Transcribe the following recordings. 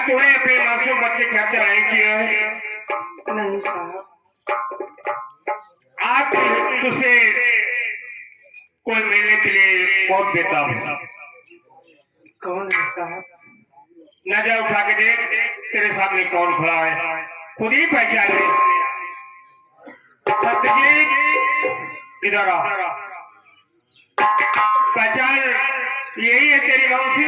तुम्हें अपने मासूम बच्चे क्या चढ़ाई किए हैं? नहीं साहब। आज तुझे कोई मिलने के लिए वोट देता हूँ। कौन है साहब? नजर उठा के देख, तेरे सामने कौन खड़ा है, खुद ही पहचान ले। सत्यजीत, इधर आ। पहचान, यही है तेरी मौसी?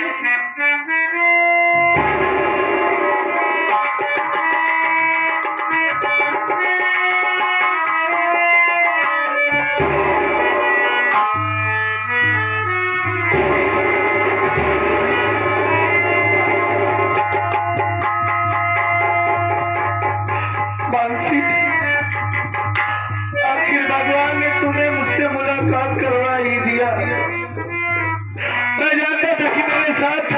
आखिर भगवान ने तुम्हें मुझसे मुलाकात करवा ही दिया। मैं जानता था कि मेरे साथ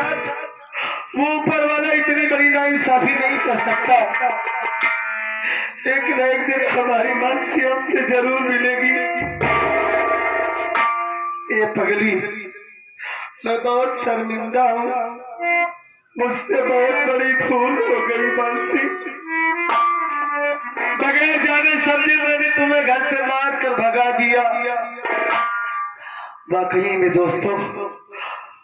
वो ऊपर वाला इतनी बड़ी नाइंसाफी नहीं कर सकता। एक न एक दिन हमारी मानसी हमसे जरूर मिलेगी। ये पगली, मैं बहुत शर्मिंदा हूँ, मुझसे बहुत बड़ी भूल हो गई मानसी। बगैर जाने समझे मैंने तुम्हें घर से मार कर भगा दिया। वाकई में दोस्तों,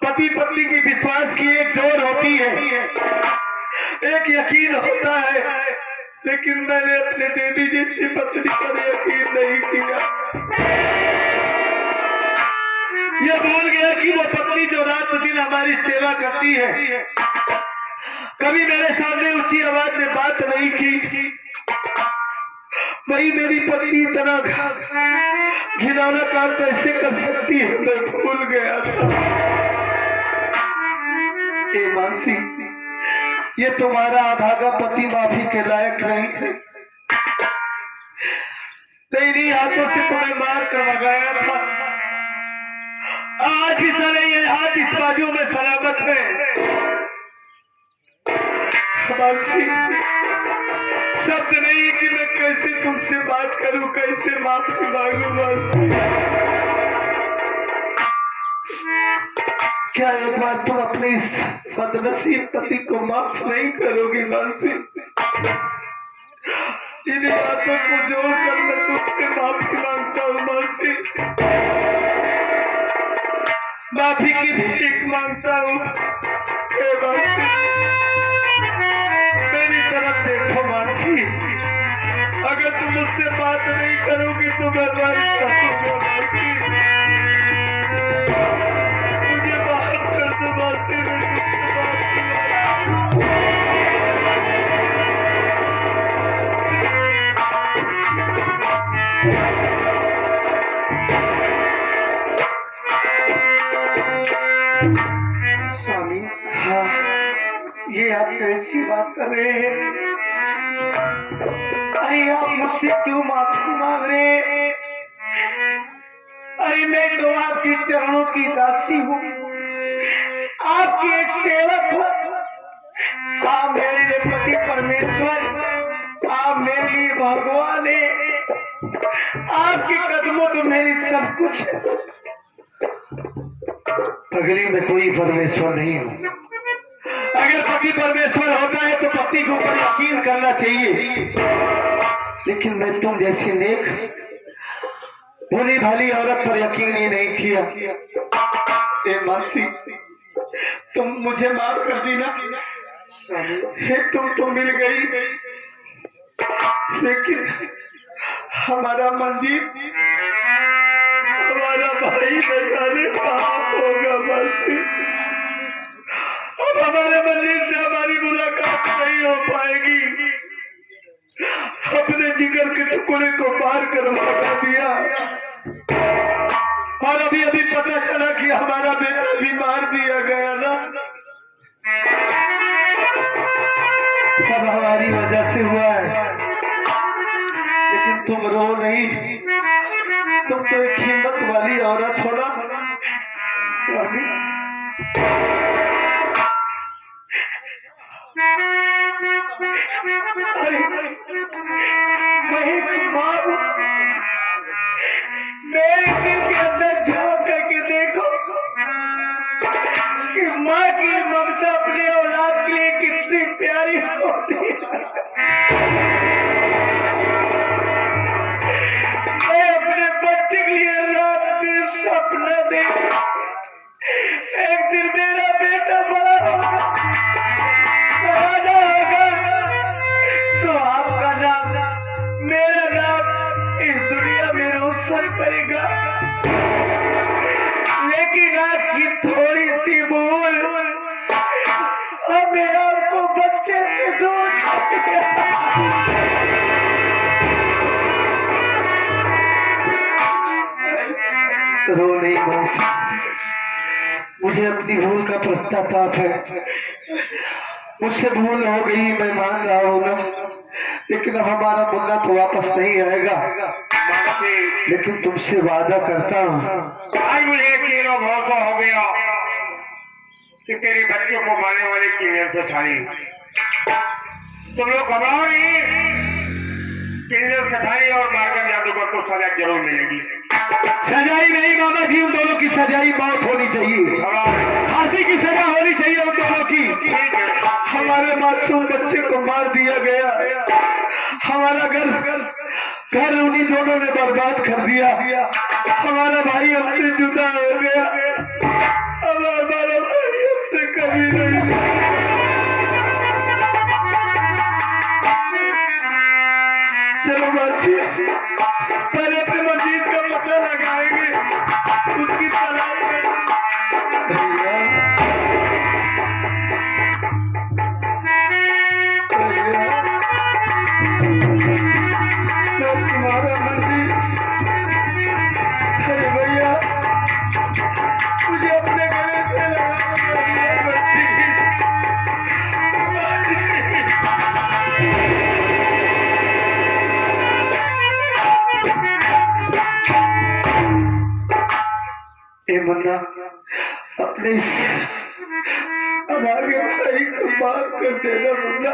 पति पत्नी की विश्वास की एक डोर होती है, एक यकीन होता है, लेकिन मैंने अपने देवी जैसी पत्नी पर यकीन नहीं किया। यह भूल गया कि वो पत्नी जो रात दिन हमारी सेवा करती है, कभी मेरे सामने ऊंची आवाज में बात नहीं की। वही मेरी पत्नी इतना घिनौना काम कैसे कर सकती है, मैं भूल गया था। ए मानसी, ये तुम्हारा अभागा पति माफी के लायक नहीं है। तेरी हाथों से तुम्हें मार कर भगाया था, आज भी सारे ये हाथ इस बाजू में सलामत है। मानसी, शब्द नहीं है कि मैं कैसे तुमसे बात करूं, कैसे माफी मांगू मानसी। क्या एक बार तुम अपने इस बदनसीब पति को माफ नहीं करोगी मानसी? इन बातों को जोड़कर मैं तुमसे माफी मांगता हूँ मानसी। माफी की भीख मांगता हूँ। मेरी तरफ देखो मानसी, अगर तुम मुझसे बात नहीं करोगी तो मैं मर जाऊंगा मानसी। मुझे माफ कर दो मानसी, स्वामी। हाँ, ये आप कैसी बात कर रहे हैं? अरे आप मुझसे क्यों माफी मांग रहे हैं? अरे मैं तो आपके चरणों की दासी हूँ, आपकी एक सेवक हूँ। आप मेरे लिए पति परमेश्वर, आप मेरे लिए भगवान है। आपके कदमों तो मेरी सब कुछ है। पगली में कोई परमेश्वर नहीं हूँ। अगर पति परमेश्वर होता है तो पति के ऊपर यकीन करना चाहिए, लेकिन मैं तुम जैसी नेक भोली भाली औरत पर यकीन ही नहीं किया। ए मासी, तुम मुझे माफ कर दी ना। तुम तो मिल गई, लेकिन हमारा मंदिर, हमारा भाई न जाने कहाँ होगा मासी। अब हमारे मंदिर से हमारी मुलाकात नहीं हो पाएगी। अपने जिगर के टुकड़े को पार कर भगा दिया, और अभी अभी पता चला कि हमारा बेटा भी मार दिया गया ना। सब हमारी वजह से हुआ है, लेकिन तुम रो नहीं। तुम तो एक हिम्मत वाली औरत हो ना। मेरे दिल के अंदर झांक करके देखो कि माँ की ममता अपने औलाद के लिए कितनी प्यारी होते एक दिन मेरा बेटा बड़ा होगा, राजा होगा, तो आपका नाम, मेरा नाम इस दुनिया में रोशन करेगा। लेकिन आपकी थोड़ी सी भूल हमें आपको बच्चे से दूर कर दिया। रो नहीं बंसी, मुझे अपनी भूल का पश्चाताप है। मुझसे भूल हो गई, मैं मान रहा हूँ ना, लेकिन अब हमारा मुन्ना तो वापस नहीं आएगा। लेकिन तुमसे वादा करता हूँ, आज मुझे तीनों भरोसा हो गया कि तेरे बच्चों को मारने वाले की मेहनत से खाई। तुम लोग घबराओ नहीं, सफाई और मार्गम जादूगर को सजा जरूर मिलेगी। सजाई नहीं बाबा जी, उन दोनों की सजाई मौत होनी चाहिए, फांसी की सजा होनी चाहिए उन दोनों की। हमारे मासूम बच्चे को मार दिया गया, हमारा घर उन्हीं दोनों ने बर्बाद कर दिया, हमारा भाई हमसे जुदा हो गया, अब हमारा भाई हमसे कभी नहीं। चलो बाजी, पहले अपने मस्जिद का पता लगाएंगे, उसकी तलाश तुम्हारा मस्जिद। अरे भैया, मुझे अपने गले से मुन्ना, अपने अब आगे भाई को माफ कर देना मुन्ना,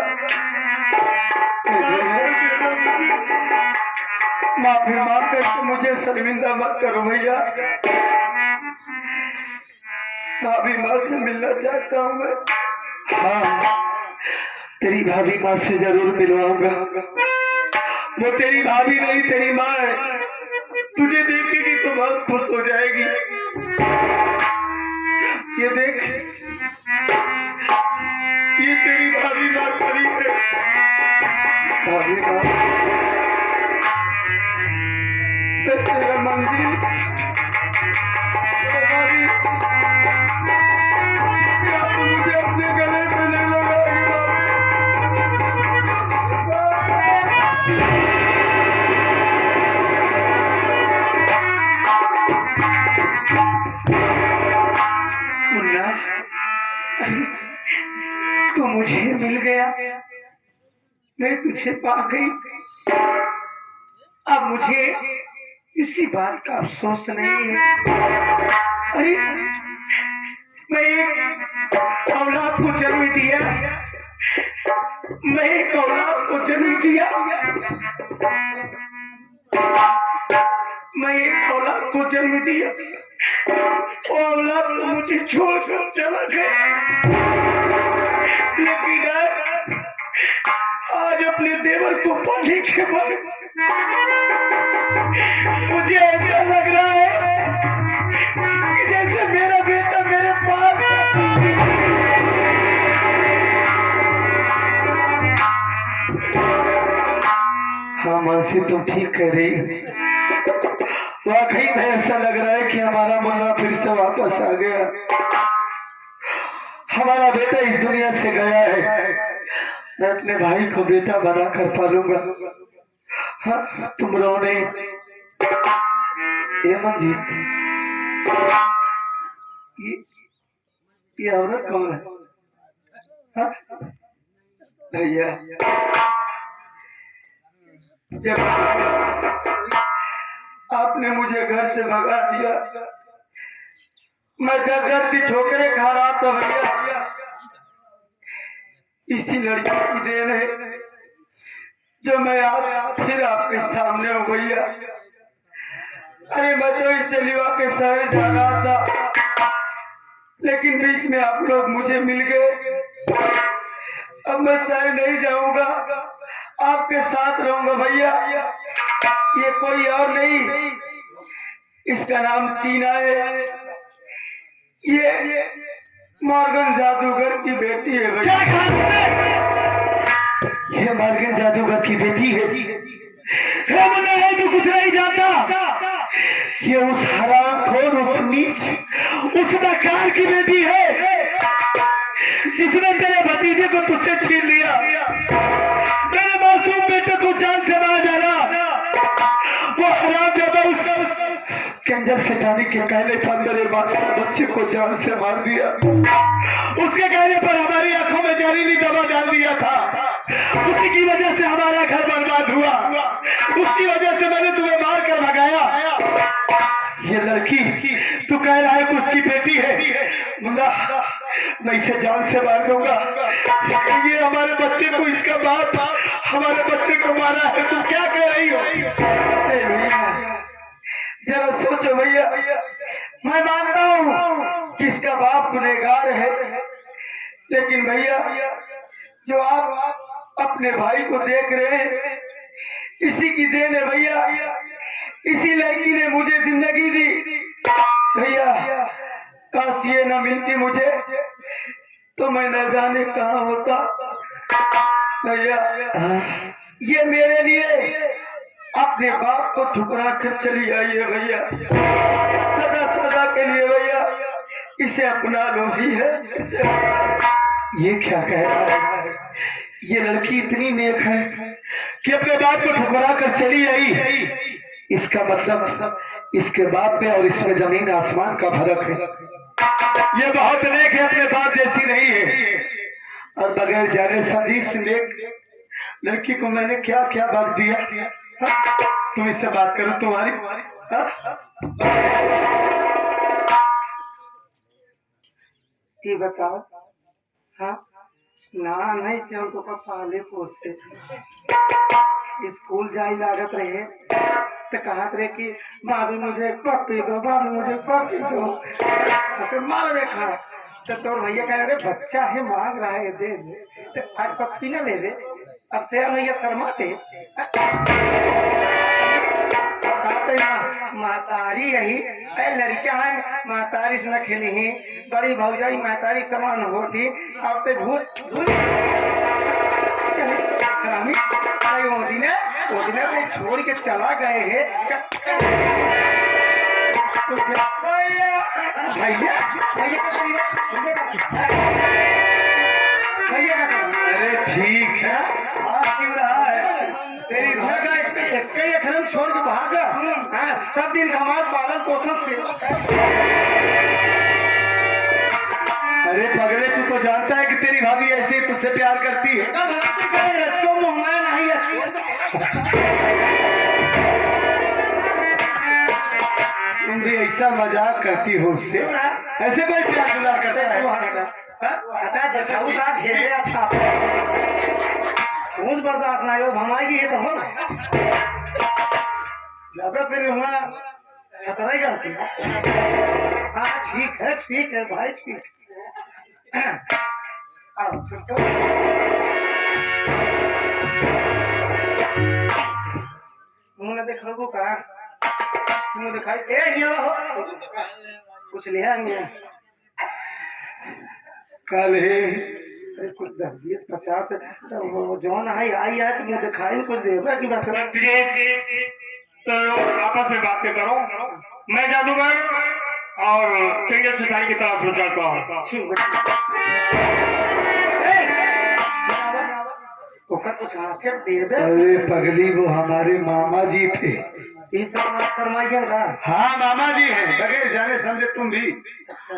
माफी माफ करके मुझे शर्मिंदा मत करो भैया। भाभी माँ से मिलना चाहता हूँ मैं। हाँ, तेरी भाभी माँ से जरूर मिलवाऊंगा। वो तेरी भाभी नहीं, तेरी माँ है, तुझे देखेगी तो बहुत खुश हो जाएगी। ये देख, ये तेरी भाभी माँ खड़ी है। भाभी माँ, तेरा मंदिर, क्या तू मुझे अपने गले से नहीं लगाएगी? मुन्ना, तू मुझे मिल गया, मैं तुझे पा गई। अब मुझे इसी बात का अफसोस नहीं है। अरे, मैं एक औलाद को जन्म दिया, मैं एक औलाद को जन्म दिया, मैं एक औलाद को जन्म दिया, वो औलाद मुझे छोड़कर चला गया। लेकिन आज अपने देवर को पाने के बाद मुझे ऐसा लग रहा है कि जैसे मेरा बेटा मेरे पास है। हाँ मानसी, तुम ठीक कह रही, वाकई में ऐसा लग रहा है कि हमारा मुन्ना फिर से वापस आ गया, हमारा बेटा इस दुनिया से गया है। मैं अपने भाई को बेटा बना कर पालूंगा। हाँ, तुम रो नहीं। ये मंजीत, ये औरत कौन है? हाँ? भैया, जब आपने मुझे घर से भगा दिया, मैं दर की ठोकरें खा रहा था भैया, इसी लड़की की देन है जो मैं आज फिर आपके सामने हूँ भैया। अरे मैं तो इसे लिवा के शहर जा रहा था, लेकिन बीच में आप लोग मुझे मिल गए। अब मैं शहर नहीं जाऊंगा, आपके साथ रहूंगा भैया। ये कोई और नहीं, इसका नाम टीना है। ये मॉर्गन जादूगर की बेटी है भैया। ये मॉर्गन जादूगर की बेटी है मुन्ना, है तो कुछ नहीं जानता। ये उस हरामखोर, उस नीच, उस नकार की बेटी है जिसने तेरे भतीजे को तुझसे छीन लिया, मेरे मासूम बेटे को जान से मार डाला। वो हरामजादा उस कंजर सेठानी के कहने पर मेरे मासूम बच्चे को जान से मार दिया। उसके कहने पर हमारी आंखों में जहरीली दवा डाल दिया था। उसी की वजह से हमारा घर बर्बाद हुआ। उसकी वजह से मैंने तुम्हें मार कर भगाया। ये लड़की तू कह रहा है कि उसकी बेटी है, मुन्ना मैं इसे जान से मार दूंगा। ये हमारे बच्चे को, इसका बाप हमारे बच्चे को मारा है, तुम क्या कह रही हो? जरा सोचो भैया, मैं मानता हूँ कि इसका बाप गुनहगार है, लेकिन भैया जो आप अपने भाई को देख रहे हैं इसी की देन है भैया। इसी लड़की ने मुझे जिंदगी दी भैया। काश ये न मिलती मुझे तो मैं न जाने कहाँ होता भैया। ये मेरे लिए अपने बाप को ठुकरा कर चली आई है भैया, सदा सदा के लिए भैया। इसे अपना लो ही है। ये क्या कह रहा है? ये लड़की इतनी नेक है कि अपने बाप को ठुकरा कर चली आई। इसका मतलब इसके बाप में और इसमें जमीन आसमान का फर्क है। ये बहुत नेक है, अपने बाप जैसी नहीं है। और बगैर जाने समझी इस नेक लड़की को मैंने क्या क्या बात दिया। तुम इससे बात करो, तुम्हारी ये बताओ। हाँ ना नहीं से हमको पहले पूछते स्कूल जाई लागत रहे तो कहत रहे कि बाबू मुझे पप्पी दो, बाबू मुझे पप्पी दो। तो मार देखा तो तोर भैया कह रहे बच्चा है मांग रहा है दे दे, तो आज पप्पी न ले दे। अब शेर भैया शर्माते मातारी रही लड़किया है, मातारी से न खेली ही बड़ी भौजाई मातारी समान होती। अब तो भूत छोड़ के चला गए है भैया। अरे ठीक है, तेरी कई अखरम छोड़ के भाग गया। सब दिन हमारे पालन पोषण से। अरे पगले तू तो जानता है कि तेरी भाभी ऐसे तुझसे प्यार करती है। नहीं तुम भी ऐसा मजाक करती हो उससे? ऐसे कोई प्यार दुलार करता है? बर्दाश्त ना हो भमाएगी है तो हो ज्यादा फिर हुआ खतरा ही करती। हाँ ठीक है भाई ठीक। मुँह न देखो को कहा मुँह दिखाई हो कुछ लिया नहीं कल है कुछ 10-20-50 जौन आई है तो मुझे दिखाई कुछ देगा कि बस तो आपस में बातें करो। मैं जादूगर और कंजर सेठानी की तरफ से चलता हूँ। अरे पगली वो हमारे मामा जी थे। हाँ मामा जी हैं, बगैर जाने समझे तुम भी।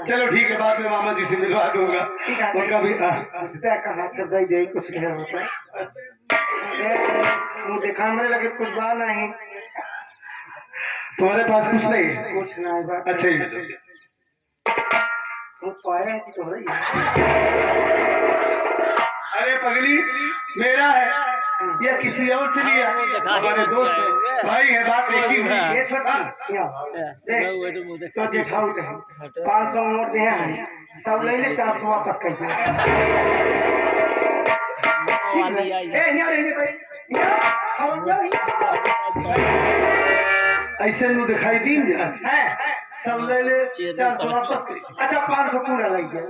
चलो ठीक है, बाद में मामा जी से मिलवा दूंगा। उनका भी कुछ नहीं होता देखा मेरे लगे कुछ बात नहीं। तुम्हारे पास कुछ नहीं? कुछ नहीं। अच्छा ही अरे पगली मेरा है या किसी और से लिया? हमारे दोस्त है, भाई है, बात एक ही हुई। ये छोटा तो दिखाओ 500 नोट दिए हैं, सब ले ले 400 वापस कर दे। ऐसे नु दिखाई दी सब ले ले 400 वापस कर। अच्छा 500 पूरा लग गया।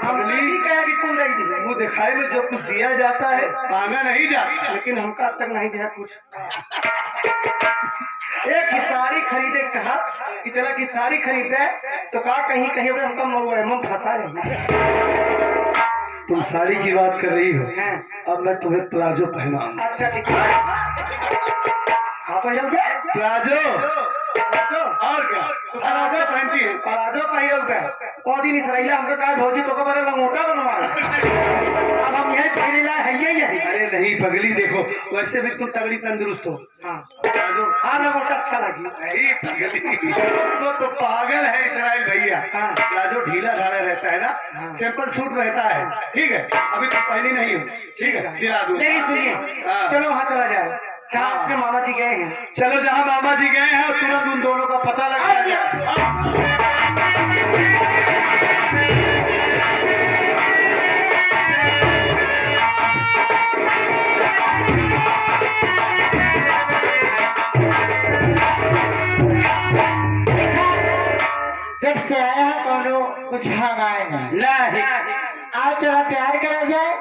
हम नहीं कहे कि तुम नहीं दी, वो दिखाई में जो कुछ दिया जाता है मांगा नहीं जाता। लेकिन हमका अब तक नहीं दिया कुछ। एक ही साड़ी खरीदे कहा कि चला कि साड़ी खरीदे तो कहा कहीं कहीं पे हमका मोबाइल फंसा रही। तुम साड़ी की बात कर रही हो, हाँ। अब मैं तुम्हें प्लाजो पहनाऊंगा। अच्छा ठीक है। हाँ पहल गए प्लाजो और क्या? पराजो पहनती है। पराजो पहल गए पौधी नहीं सराइला हमको कहा भौजी तो बड़ा लंगोटा बनवा। अब हम यही पहले है यही। अरे नहीं पगली, देखो वैसे भी तुम तगड़ी तंदुरुस्त हो। हाँ प्लाजो हाँ लंगोटा अच्छा लगी। नहीं पगली, तो पागल है इसराइल भैया। हाँ। प्लाजो ढीला ढाला रहता है ना, सिंपल सूट रहता है। ठीक है, अभी तुम पहनी नहीं हो। ठीक है, दिला दूँ। नहीं सुनिए हाँ। चलो वहाँ चला जाए जहाँ आपके मामा जी गए हैं। चलो जहाँ मामा जी गए हैं और तुरंत उन दोनों का पता लगा दिया। जब से आया है तो लोग कुछ भागाए नहीं। आज चला प्यार करा जाए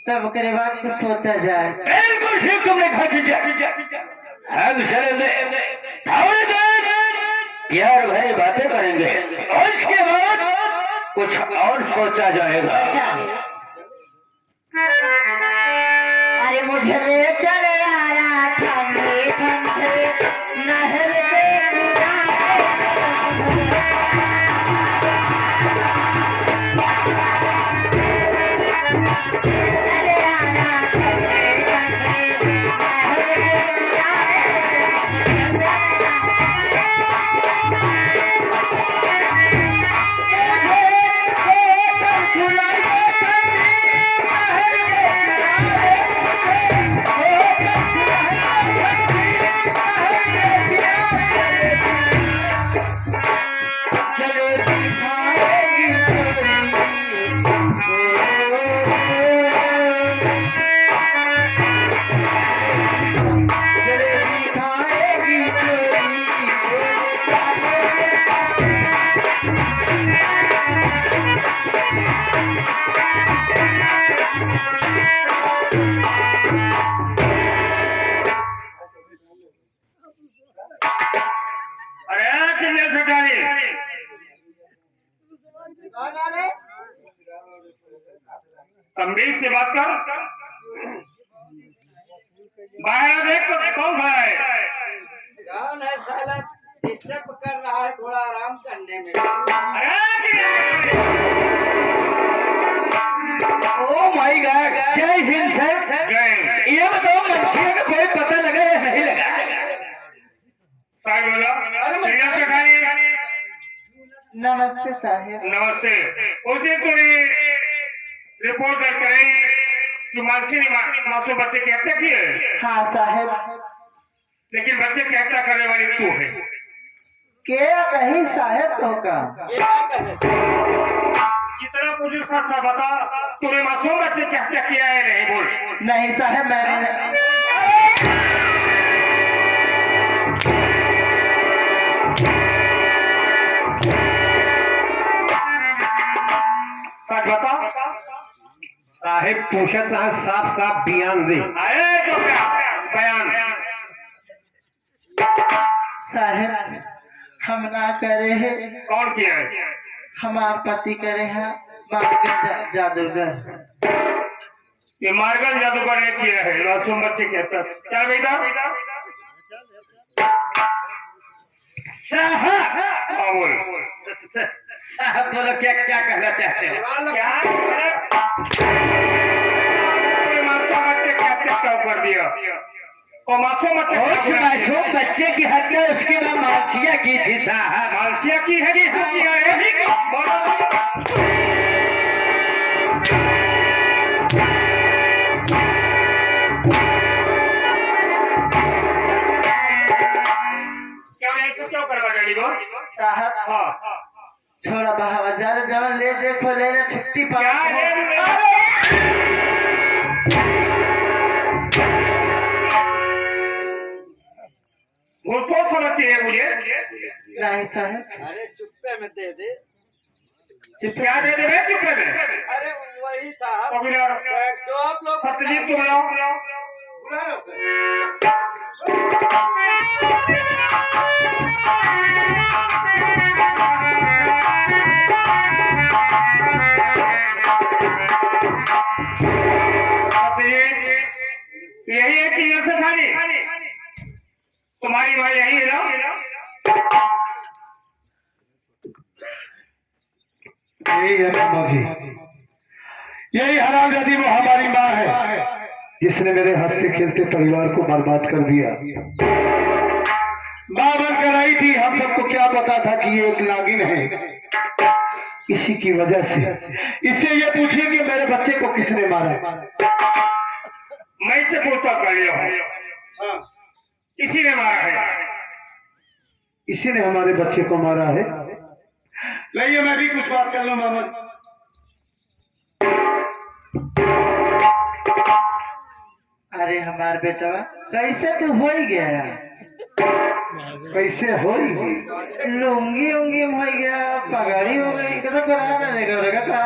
तब करे बाद कुछ सोचा जाए। बिल्कुल ठीक तुमने कहा जीजा। हम चले थोड़ी देर प्यार भरी बातें करेंगे और इसके बाद कुछ और सोचा जाएगा। अरे मुझे ले चले यारा ठंडे ठंडे नहर के तमीज से बात कर। बाहर देख तो कौन खड़ा है? कौन है साला डिस्टर्ब कर रहा है थोड़ा आराम करने में। ओ माय गॉड, जय हिंद सर। जय। ये बताओ मच्छी का कोई पता लगा या नहीं लगा? साहब बोला नमस्ते साहेब। नमस्ते। उसी पूरी रिपोर्ट दर्ज करें कि मानसी ने मासूम बच्चे की हत्या की है। हाँ साहेब। लेकिन बच्चे की हत्या करने वाली तू है। क्या कहीं साहेब तो का जितना कुछ सच सच बता, तूने मासूम बच्चे की हत्या किया है नहीं? बोल। नहीं साहेब मैंने सच बता। साहेब पूछा चाहे साफ साफ बयान दे। आए तो क्या बयान? साहेब हम ना करे हैं, कौन किया है? हमार पति करे हैं मार्गन जादूगर। ये मार्गन जादूगर ने किया है मासूम बच्चे की हत्या। क्या बेटा? हाँ बोल। साहब बोलो क्या क्या कहना चाहते हो? क्या मासूम बच्चे की हत्या क्यों कर दिया? और मासूम बच्चे की हत्या उसकी मां मानसिया की थी साहब। मानसिया की है कि तू किया है? क्यों ऐसा क्यों करवा डैडी को? साहब हाँ। छोड़ा बहावा ज्यादा जवन ले देखो ले ले छुट्टी पा। क्या ले? उसको समझती है मुझे। नहीं साहब, अरे चुप्पे में दे दे। क्या दे दे रहे चुप में? अरे वही साहब तो बुलाओ। जो आप लोग सत्यजीत को बुलाओ। यही है कि नक्शा तुम्हारी भाई यही है ना? यही है मामा जी, यही हरामजादी वो हमारी माँ है जिसने मेरे हंसते खेलते परिवार को बर्बाद कर दिया। माँ बनकर आई थी, हम सबको क्या पता था कि ये एक नागिन है। इसी की वजह से इससे ये पूछिए कि मेरे बच्चे को किसने मारा। मैं इससे पूछता कर लिया हूँ, इसी ने मारा है। इसी ने हमारे बच्चे को मारा है। लाइए मैं भी कुछ बात कर लूं मामा। अरे हमार बेटा कैसे तू हो ही गया? कैसे हो लुंगी उंगी हो गया, पगड़ी हो गई, तो करा ना करेगा था।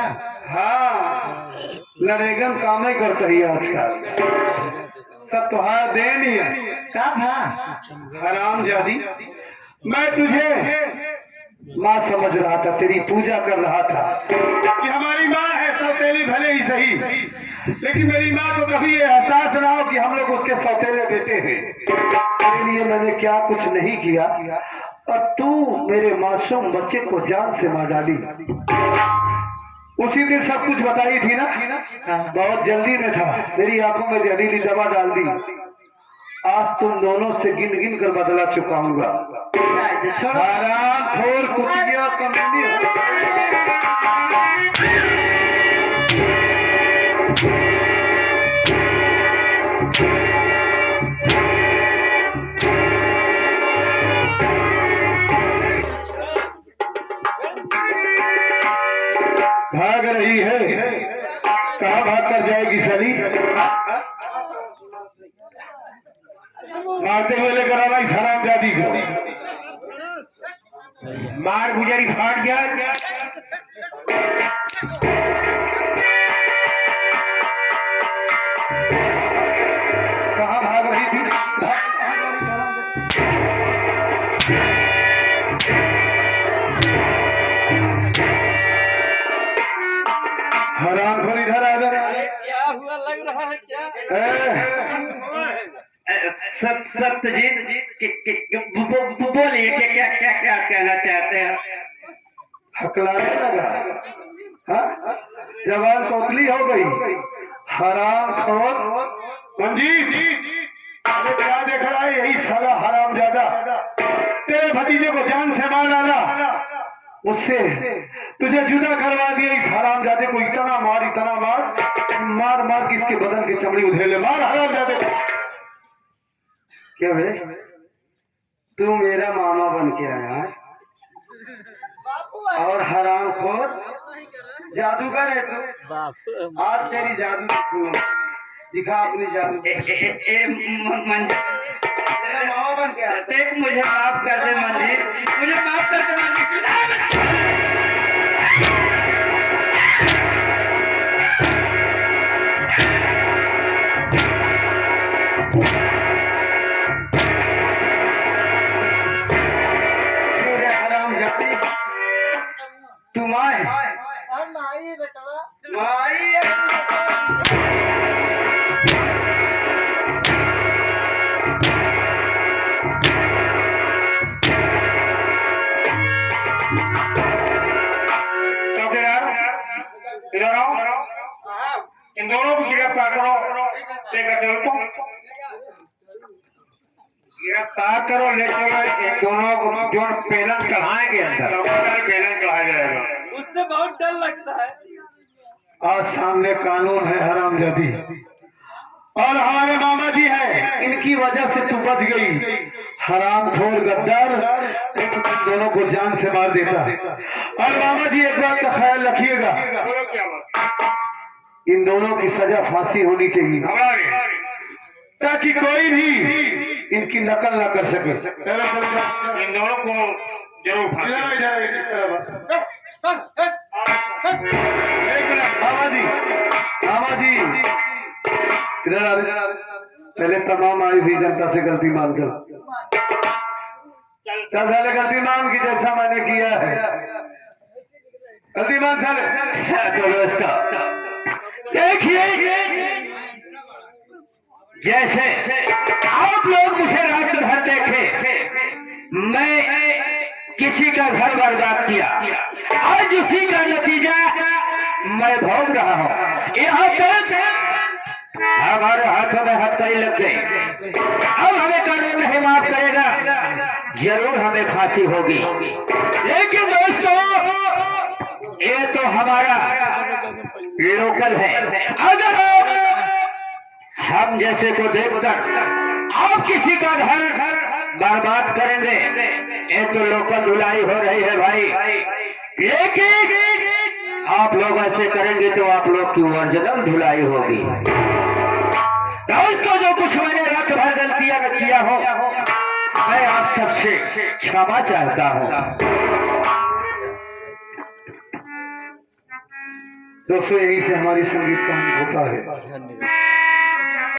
हाँ, नरेगन काम ही करता ही आजकल सब तुहार देन ही है। का था हरामजादी, मैं तुझे माँ समझ रहा था, तेरी पूजा कर रहा था कि हमारी माँ है सौतेली भले ही सही, लेकिन मेरी माँ को कभी ये एहसास ना हो कि हम लोग उसके सौतेले बेटे हैं। तेरे लिए मैंने क्या कुछ नहीं किया और तू मेरे मासूम बच्चे को जान से मार डाली। उसी दिन सब कुछ बताई थी ना? बहुत जल्दी में था, मेरी आंखों में जहरीली दवा डाल दी। आज तुम दोनों से गिन गिन कर बदला चुकाऊंगा। हरामखोर कुतिया कमीनी। भाग रही है, कहाँ भाग कर जाएगी सली? मारते हुए लेकर आना इस हरामजादी को। मार गुजरी फाट गया। कहाँ भाग रही थी? हराम खोर इधर आ इधर। क्या हुआ लग रहा है क्या? सत्यजीत बोलिए कि क्या क्या क्या कहना चाहते हैं? हकलाने लगा, हाँ? जवान कोतली हो गई। हराम खोर मंजीत, अरे क्या देख रहा है? यही साला हराम ज्यादा तेरे भतीजे को जान से मार डाला, उससे तुझे जुदा करवा दिया। इस हराम जादे को इतना मार मार मार कि इसके बदन की चमड़ी उधेले। मार हराम जादे को। क्या बे, तू मेरा मामा बन के आया है और हराम खोर जादूगर है तू। आज तेरी जादू दिखाऊंगा। दिखा अपनी जादू। तेरा मामा बन के आया। देख, मुझे माफ कर दे मंदिर, मुझे माफ कर दे मंदिर। हराम जाती तुम आए माई इधर आओ, इन दोनों को गिरफ्तार करो, लेकर चलो तुम। गिरफ्तार करो, ले चलो इन दोनों को, जो पेलन चढ़ाएंगे अंदर, पेलन चढ़ाया जाएगा। उससे बहुत डर लगता है। आज सामने कानून है हरामजादी, और हमारे मामा जी हैं, इनकी वजह से तू बच गई। हरामखोर गद्दार, एक तुम दोनों को जान से मार देता। और मामा जी एक बात का ख्याल रखिएगा, इन दोनों की सजा फांसी होनी चाहिए, ताकि कोई भी इनकी नकल ना कर सके। इन दोनों को जरूर फांसी। एक मिनट मामा जी, मामा जी इधर आ रहे। पहले तमाम आई हुई जनता से गलती मांग कर चल साले, गलती मांग की जैसा मैंने किया है, गलती मांग साले। तो दोस्तों देखिए, जैसे आप लोग मुझे रात भर देखे, मैं किसी का घर बर्बाद किया, आज उसी का नतीजा मैं भोग रहा हूँ। यहाँ तक हमारे हाथों में हथकड़ी लग गई, अब हमें कानून नहीं माफ करेगा, जरूर हमें फांसी होगी। लेकिन दोस्तों ये तो हमारा लोकल है, अगर हम जैसे को देखकर आप किसी का घर बर्बाद करेंगे, ये तो लोकल धुलाई हो रही है भाई। लेकिन आप लोग ऐसे करेंगे तो आप लोग की ओरिजिनल धुलाई होगी। दोस्तों जो कुछ मैंने रात भर गलतियां किया हो, मैं आप सबसे क्षमा चाहता हूँ। दोस्तों यही से हमारी संगीत कहानी होता है।